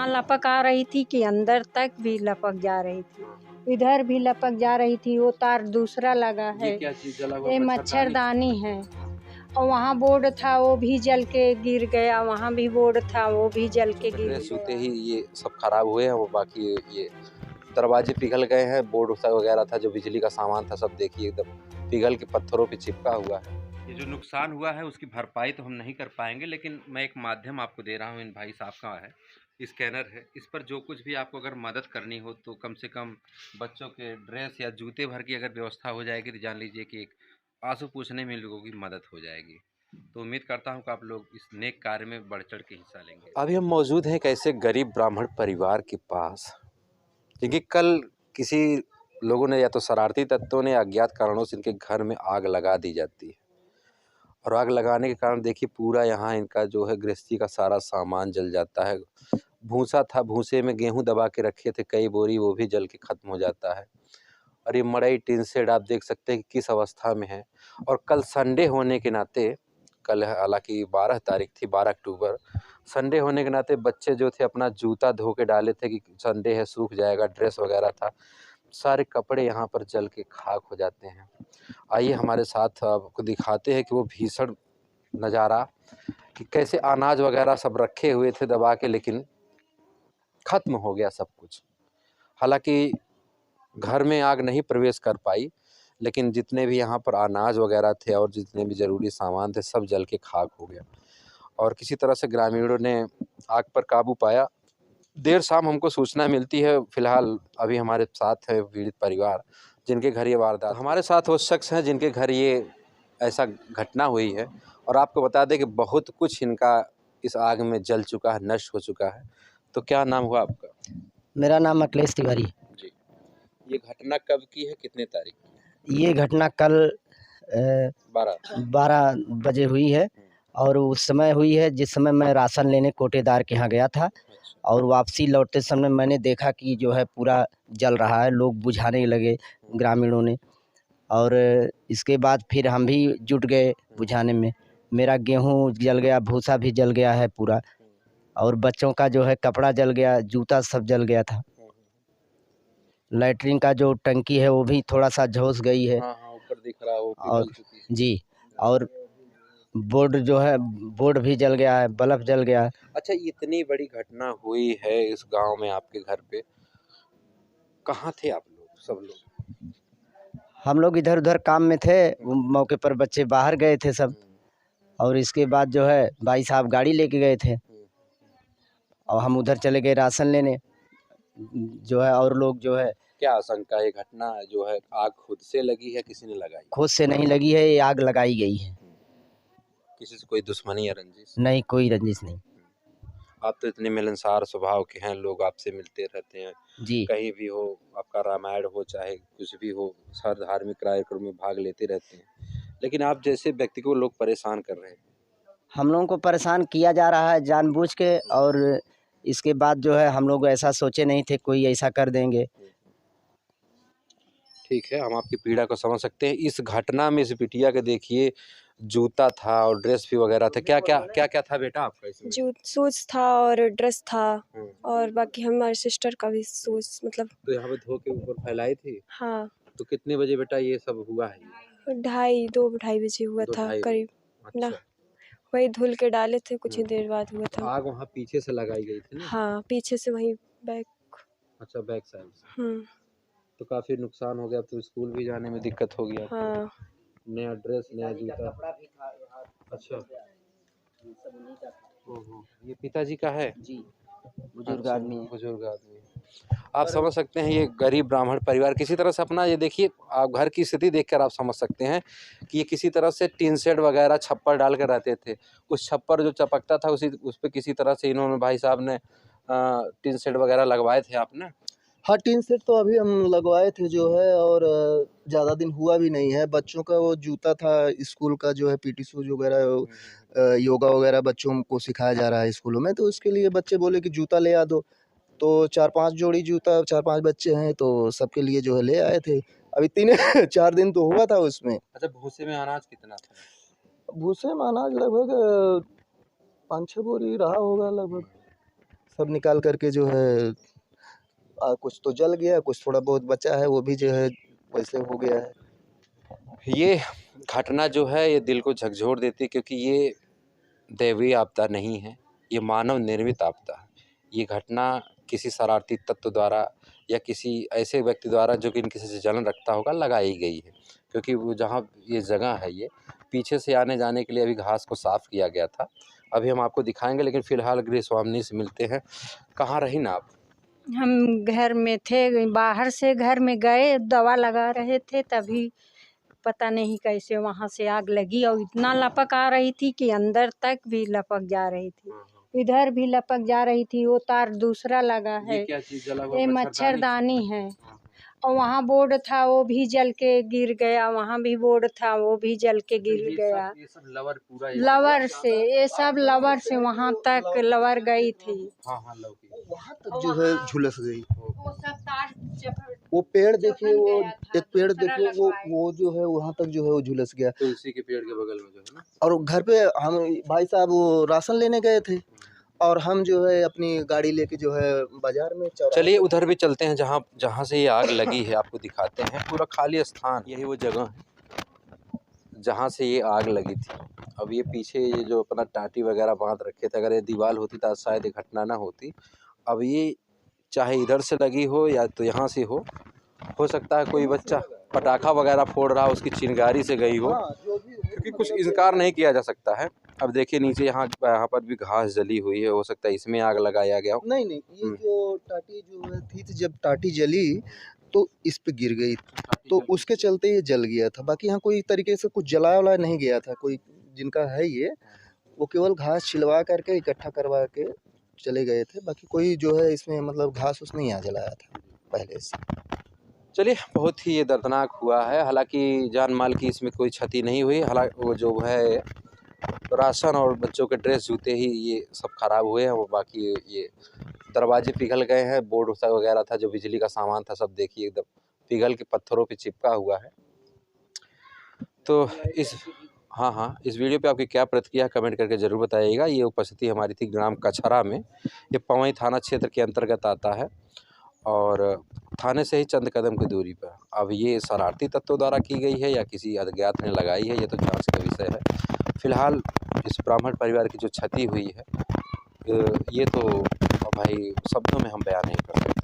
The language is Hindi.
लपक आ रही थी कि अंदर तक भी लपक जा रही थी, इधर भी लपक जा रही थी। वो तार दूसरा लगा है, ये क्या चीज जला हुआ? ये मच्छरदानी है। और वहाँ बोर्ड था वो भी जल के गिर गया, वहाँ भी बोर्ड था वो भी जल के गिर ड्रेस होते गया। ही ये सब खराब हुए हैं। वो बाकी ये दरवाजे पिघल गए हैं, बोर्ड वगैरह था, जो बिजली का सामान था, सब देखिए एकदम पिघल के पत्थरों पे चिपका हुआ है। ये जो नुकसान हुआ है उसकी भरपाई तो हम नहीं कर पाएंगे, लेकिन मैं एक माध्यम आपको दे रहा हूँ। इन भाई साहब का है, स्कैनर है, इस पर जो कुछ भी आपको अगर मदद करनी हो तो कम से कम बच्चों के ड्रेस या जूते भर की अगर व्यवस्था हो जाएगी तो जान लीजिए कि एक आंसू पूछने में लोगों की मदद हो जाएगी। तो उम्मीद करता हूँ कि आप लोग इस नेक कार्य में बढ़ चढ़ के हिस्सा लेंगे। अभी हम मौजूद हैं एक ऐसे गरीब ब्राह्मण परिवार के पास, क्योंकि कल किसी लोगों ने या तो शरारती तत्वों ने अज्ञात कारणों से इनके घर में आग लगा दी जाती है। और आग लगाने के कारण देखिए पूरा यहाँ इनका जो है गृहस्थी का सारा सामान जल जाता है। भूसा था, भूसे में गेहूं दबा के रखे थे कई बोरी, वो भी जल के खत्म हो जाता है। और ये मड़ई टीन शेड आप देख सकते हैं कि किस अवस्था में है। और कल संडे होने के नाते, कल हालांकि 12 तारीख थी, 12 अक्टूबर, संडे होने के नाते बच्चे जो थे अपना जूता धो के डाले थे कि संडे है सूख जाएगा, ड्रेस वगैरह था, सारे कपड़े यहाँ पर जल के खाक हो जाते हैं। आइए हमारे साथ आपको दिखाते हैं कि वो भीषण नज़ारा, कि कैसे अनाज वगैरह सब रखे हुए थे दबा के, लेकिन खत्म हो गया सब कुछ। हालांकि घर में आग नहीं प्रवेश कर पाई, लेकिन जितने भी यहाँ पर अनाज वगैरह थे और जितने भी ज़रूरी सामान थे सब जल के खाक हो गया। और किसी तरह से ग्रामीणों ने आग पर काबू पाया। देर शाम हमको सूचना मिलती है। फिलहाल अभी हमारे साथ है पीड़ित परिवार जिनके घर ये वारदात, हमारे साथ वो शख्स हैं जिनके घर ये ऐसा घटना हुई है। और आपको बता दें कि बहुत कुछ इनका इस आग में जल चुका है, नष्ट हो चुका है। तो क्या नाम हुआ आपका? मेरा नाम अखिलेश तिवारी। जी, ये घटना कब की है, कितने तारीख की? ये घटना कल 12 बजे हुई है और उस समय हुई है जिस समय मैं राशन लेने कोटेदार के यहाँ गया था। और वापसी लौटते समय मैंने देखा कि जो है पूरा जल रहा है, लोग बुझाने लगे ग्रामीणों ने। और इसके बाद फिर हम भी जुट गए बुझाने में। मेरा गेहूँ जल गया, भूसा भी जल गया है पूरा, और बच्चों का जो है कपड़ा जल गया, जूता सब जल गया था। लैट्रिन का जो टंकी है वो भी थोड़ा सा झुलस गई है। हाँ, ऊपर दिख रहा है वो और पिघल चुकी है। जी, और बोर्ड जो है, बोर्ड भी जल गया है, बल्ब जल गया है। अच्छा, इतनी बड़ी घटना हुई है इस गांव में, आपके घर पे कहाँ थे आप लोग, सब लोग? हम लोग इधर उधर काम में थे, मौके पर बच्चे बाहर गए थे सब। और इसके बाद जो है भाई साहब गाड़ी लेके गए थे और हम उधर चले गए राशन लेने जो है। और लोग जो है, क्या आशंका, ये घटना जो है आग खुद से लगी है, किसी ने लगाई? खुद से नहीं लगी है, ये आग लगाई गई है। किसी से कोई दुश्मनी या रंजिश? नहीं, कोई रंजिश नहीं। आप तो इतने मिलनसार स्वभाव के हैं, लोग आपसे मिलते रहते हैं जी, कहीं भी हो, आपका रामायण हो चाहे कुछ भी हो, हर धार्मिक कार्यक्रम में भाग लेते रहते हैं, लेकिन आप जैसे व्यक्ति को लोग परेशान कर रहे हैं। हम लोगों को परेशान किया जा रहा है जानबूझ के। और इसके बाद जो है हम लोग ऐसा सोचे नहीं थे कोई ऐसा कर देंगे। ठीक है, हम आपकी पीड़ा को समझ सकते हैं। इस घटना में इस बिटिया के देखिए जूता था और ड्रेस भी वगैरह था। क्या क्या क्या क्या था बेटा आपका इसमें? शूज था और ड्रेस था, और बाकी हमारे सिस्टर का भी शूज, मतलब तो यहाँ पे धो के ऊपर फैलाई थी। हाँ। तो कितने बजे बेटा ये सब हुआ है? 2-2:30 बजे हुआ था करीब ना। अच्छा, वही धुल के डाले थे, कुछ ही देर बाद हुआ था। आग वहाँ पीछे से लगाई गई थी ना? हाँ, पीछे से वही बैक। अच्छा, बैक साइड से। तो काफी नुकसान हो गया, तो स्कूल भी जाने में दिक्कत हो गया। हाँ। नया ड्रेस, नया जूता। अच्छा, ये पिताजी का है? जी, बुजुर्ग आदमी है। बुजुर्ग आदमी। आप समझ सकते हैं ये गरीब ब्राह्मण परिवार किसी तरह से अपना, ये देखिए आप घर की स्थिति देखकर आप समझ सकते हैं कि ये किसी तरह से टीन शेड वगैरह छप्पर डाल कर रहते थे। उस छप्पर जो चपकता था उस पे किसी तरह से इन्होंने, भाई साहब ने टीन शेड वगैरह लगवाए थे आपने? हाँ, टीन सेट तो अभी हम लगवाए थे जो है, और ज़्यादा दिन हुआ भी नहीं है। बच्चों का वो जूता था स्कूल का जो है, पीटी शूज वगैरह, योगा वगैरह बच्चों को सिखाया जा रहा है स्कूलों में, तो उसके लिए बच्चे बोले कि जूता ले आ दो। तो 4-5 जोड़ी जूता, 4-5 बच्चे हैं तो सबके लिए जो है ले आए थे। अभी 3-4 दिन तो हुआ था उसमें। अच्छा, भूसे में अनाज कितना था? भूसे में अनाज लगभग 5-6 बोरी रहा होगा लगभग। सब निकाल करके जो है कुछ तो जल गया, कुछ थोड़ा बहुत बचा है, वो भी जो है वैसे हो गया है। ये घटना जो है ये दिल को झकझोर देती है, क्योंकि ये दैवीय आपदा नहीं है, ये मानव निर्मित आपदा है। ये घटना किसी शरारती तत्व द्वारा या किसी ऐसे व्यक्ति द्वारा जो कि किसी से जलन रखता होगा लगाई गई है, क्योंकि वो जहाँ ये जगह है ये पीछे से आने जाने के लिए अभी घास को साफ किया गया था। अभी हम आपको दिखाएंगे, लेकिन फिलहाल गृह स्वामिनी से मिलते हैं। कहाँ रही ना आप? हम घर में थे, बाहर से घर में गए, दवा लगा रहे थे, तभी पता नहीं कैसे वहाँ से आग लगी और इतना लपक आ रही थी कि अंदर तक भी लपक जा रही थी, इधर भी लपक जा रही थी। वो तार दूसरा लगा है, ये क्या चीज़ जला हुआ? ये मच्छरदानी है। और वहाँ बोर्ड था वो भी जल के गिर गया, वहाँ भी बोर्ड था वो भी जल के गिर गया। ये सब लवर पूरा लवर से, ये सब लवर से वहाँ तक लवर गई थी। हाँ हाँ लौकी वहाँ तक जो है झुलस गई। वो सब तार वो पेड़ देखिए, वो एक पेड़ देखिए, वो जो है वहाँ तक जो है वो झुलस गया। तुलसी के पेड़ के बगल में जो है ना। और घर पे हम भाई साहब वो राशन लेने गए थे और हम जो है अपनी गाड़ी लेके जो है बाजार में चलिए उधर भी चलते हैं, जहाँ से ये आग लगी है आपको दिखाते हैं। पूरा खाली स्थान, यही वो जगह है जहाँ से ये आग लगी थी। अब ये पीछे ये जो अपना टाटी वगैरह बांध रखे थे, अगर ये दीवार होती तो शायद ये घटना ना होती। अब ये चाहे इधर से लगी हो या तो यहाँ से हो सकता है कोई बच्चा पटाखा वगैरह फोड़ रहा, उसकी चिंगारी से गई हो, क्योंकि कुछ इनकार नहीं किया जा सकता है। अब देखिए नीचे यहाँ पर भी घास जली हुई है, हो सकता है इसमें आग लगाया गया हो। नहीं, ये जो टाटी जो है थी, जब टाटी जली तो इस पे गिर गई, तो उसके चलते ये जल गया था। बाकी यहाँ कोई तरीके से कुछ जलाया वलाया नहीं गया था। कोई जिनका है ये, वो केवल घास छिलवा करके इकट्ठा करवा के चले गए थे। बाकी कोई जो है इसमें मतलब घास उस नहीं यहाँ जलाया था पहले से। चलिए बहुत ही ये दर्दनाक हुआ है। हालांकि जान माल की इसमें कोई क्षति नहीं हुई। हालांकि वो जो है राशन और बच्चों के ड्रेस जूते ही ये सब खराब हुए हैं। वो बाकी ये दरवाजे पिघल गए हैं, बोर्ड वगैरह था जो बिजली का सामान था सब देखिए एकदम पिघल के पत्थरों पे चिपका हुआ है। तो इस वीडियो पे आपकी क्या प्रतिक्रिया कमेंट करके ज़रूर बताइएगा। ये उपस्थिति हमारी थी ग्राम कचहरा में, ये पवई थाना क्षेत्र के अंतर्गत आता है और थाने से ही चंद कदम की दूरी पर। अब ये शरारती तत्वों द्वारा की गई है या किसी अज्ञात ने लगाई है, ये तो जांच का विषय है। फिलहाल इस ब्राह्मण परिवार की जो क्षति हुई है ये तो भाई शब्दों में हम बयान नहीं कर सकते।